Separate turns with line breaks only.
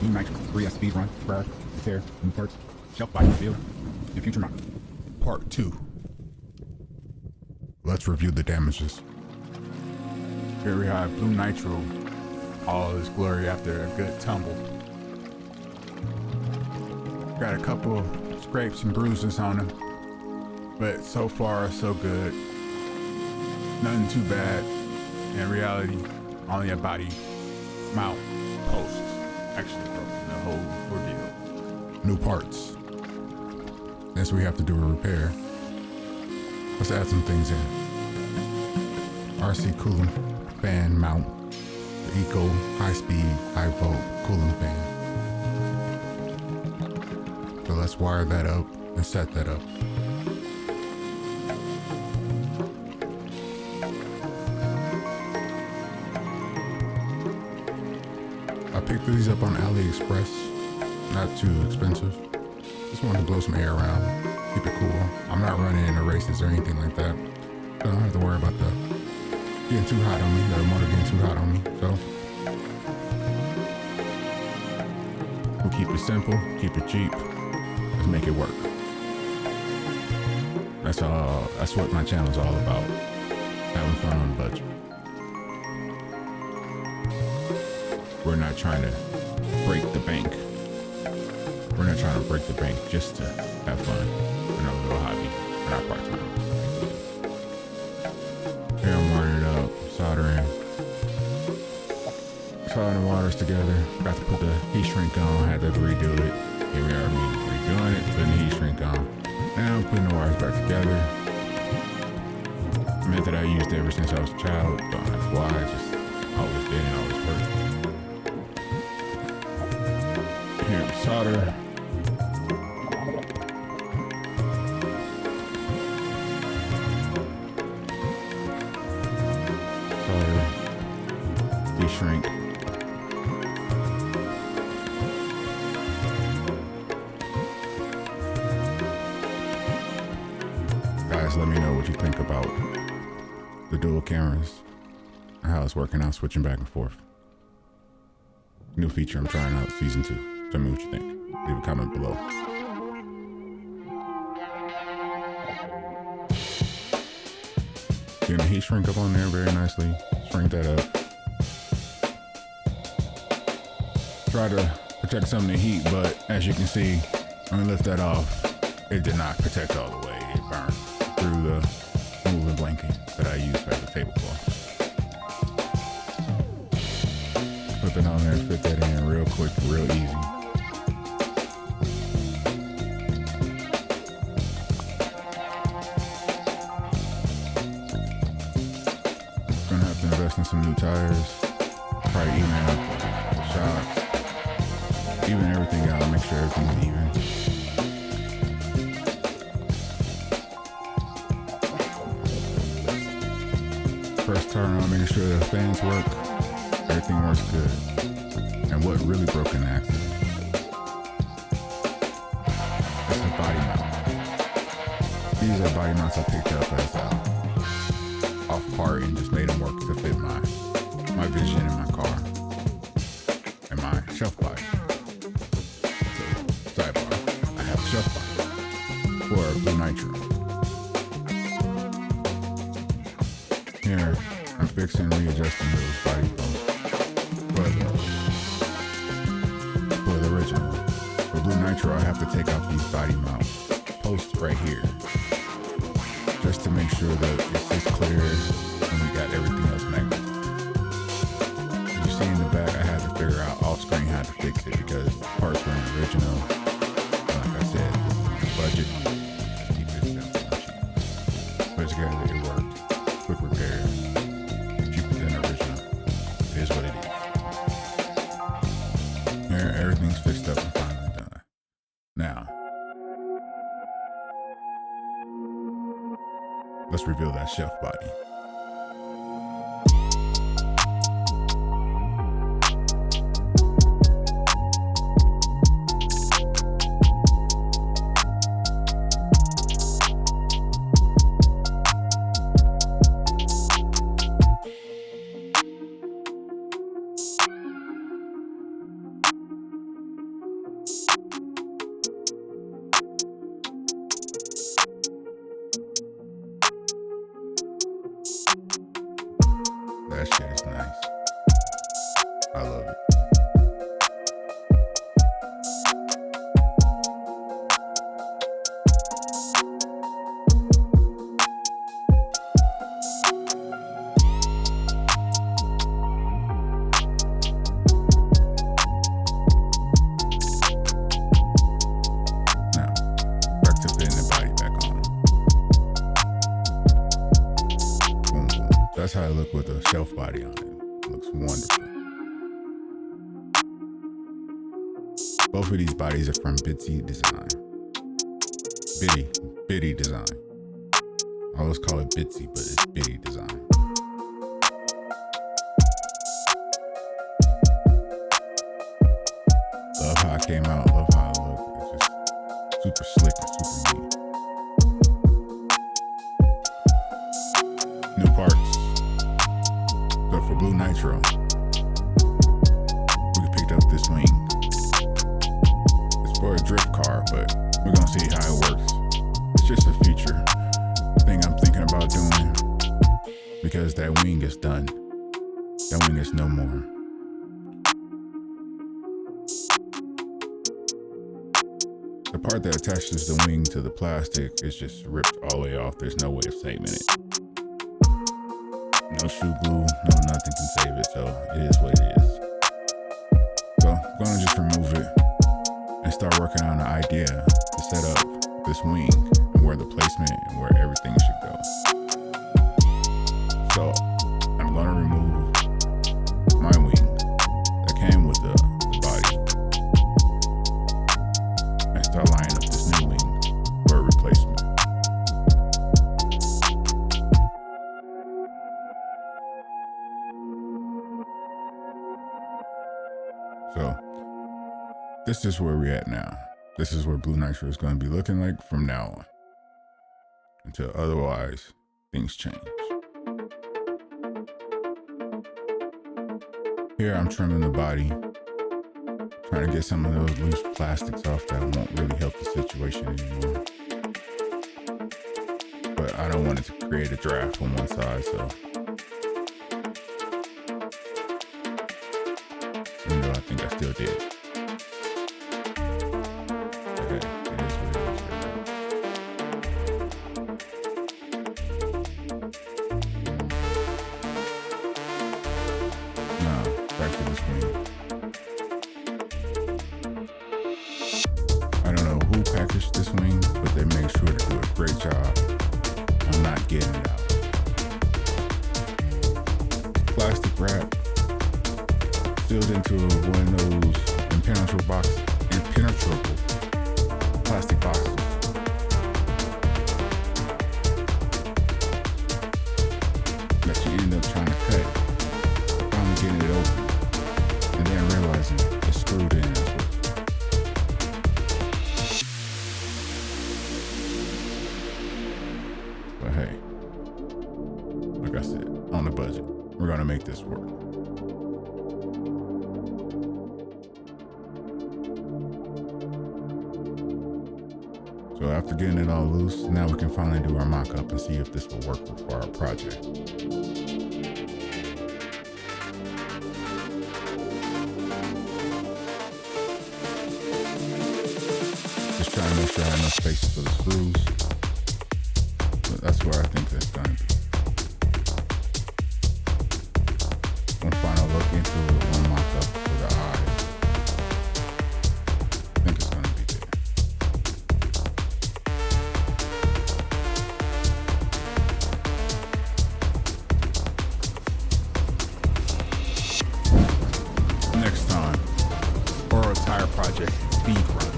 Blue Nitro 3S speed run, repair, new parts, shelf body reveal, and future model.
Part 2. Let's review the damages. Here we have Blue Nitro, all his glory after a good tumble. Got a couple scrapes and bruises on him, but so far so good. Nothing too bad. In reality, only a body mount post actually broken the whole ordeal. New parts. Next we have to do a repair. Let's add some things in. RC cooling fan mount. The Eco high speed, high volt cooling fan. So let's wire that up and set that up. I picked these up on AliExpress, not too expensive. Just wanted to blow some air around, keep it cool. I'm not running into races or anything like that. So I don't have to worry about the getting too hot on me, the motor getting too hot on me. So we'll keep it simple, keep it cheap, let's make it work. That's what my channel's all about. Having fun on a budget. We're not trying to break the bank. We're not trying to break the bank just to have fun in our little hobby, in our part-time. Here I'm wiring it up, soldering the wires together. Got to put the heat shrink on, had to redo it. Here we are, redoing it, putting the heat shrink on. Now I'm putting the wires back together. A method I used ever since I was a child. Don't ask why, just always did and always worked. Here we solder. Solder. De-shrink. Guys, let me know what you think about the dual cameras and how it's working out, switching back and forth. New feature I'm trying out, season 2. Tell me what you think. Leave a comment below. Getting the heat shrink up on there very nicely. Shrink that up. Try to protect some of the heat, but as you can see, when I lift that off, it did not protect all the way. It burned through the moving blanket that I used as a tablecloth. Put it on there, fit that in real quick, real easy. Gonna have to invest in some new tires, probably even out the shocks, even everything out, make sure everything's even. First turn on, making sure the fans work, everything works good. And what really broke in the accident is the body mount. These are body mounts I picked up as off part and just made them work to fit my vision in my car and my shelf body. So, sidebar, I have a shelf body for Blue Nitro. Here, I'm fixing and readjusting those body posts for the original. For Blue Nitro, I have to take out these body mount posts right here, just to make sure that it's just clear and we got everything else connected. As you see in the back, I had to figure out off screen how to fix it because parts were in the original. And like I said, this is on the budget. Just keep it simple and cheap. Put it together, it worked. Quick repair. Cheaper than the original. It is what it is. Here, everything's fixed up and finally done. Now, let's reveal that shelf body. that shit is nice. I love it. Now, back to fitting the body back on. Boom, boom. That's how it look with a shelf body on it. It looks wonderful. Both of these bodies are from Bitsy Design. Bitty Design. I always call it Bitsy, but it's Bitty Design. Love how it came out, love how it looked. It's just super slick and super neat. New parts. So for Blue Nitro, we picked up this wing. It's for a drift car, but we're gonna see how it works. It's just a future thing I'm thinking about doing because that wing is done. That wing is no more. The part that attaches the wing to the plastic is just ripped all the way off. There's no way of saving it. No shoe glue, no nothing can save it, so it is what it is. So I'm gonna just remove it and start working on an idea to set up this wing and where the placement and where everything should go. So I'm gonna remove my wing that came with the body and start lining up this new wing for a replacement. So this is where we're at now. This is where Blue Nitro is going to be looking like from now on, until otherwise things change. Here I'm trimming the body, trying to get some of those loose plastics off that won't really help the situation anymore. But I don't want it to create a draft on one side, so even though I think I still did. Okay, it is what it is right now. Now, back to this wing. I don't know who packaged this wing, but they make sure to do a great job on not getting it out. Plastic wrap sealed into one of those impenetrable plastic boxes. That you end up trying to cut, finally getting it open, and then realizing it's screwed in as well. But hey, like I said, on a budget, we're gonna make this work. So after getting it all loose, now we can finally do our mock-up and see if this will work for our project. Just trying to make sure I have enough space for the screws. But that's where I think that's gonna be. One final look into it, one mock-up for the eyes. I think it's gonna be there. Next time, Oro Tire Project Speed Run.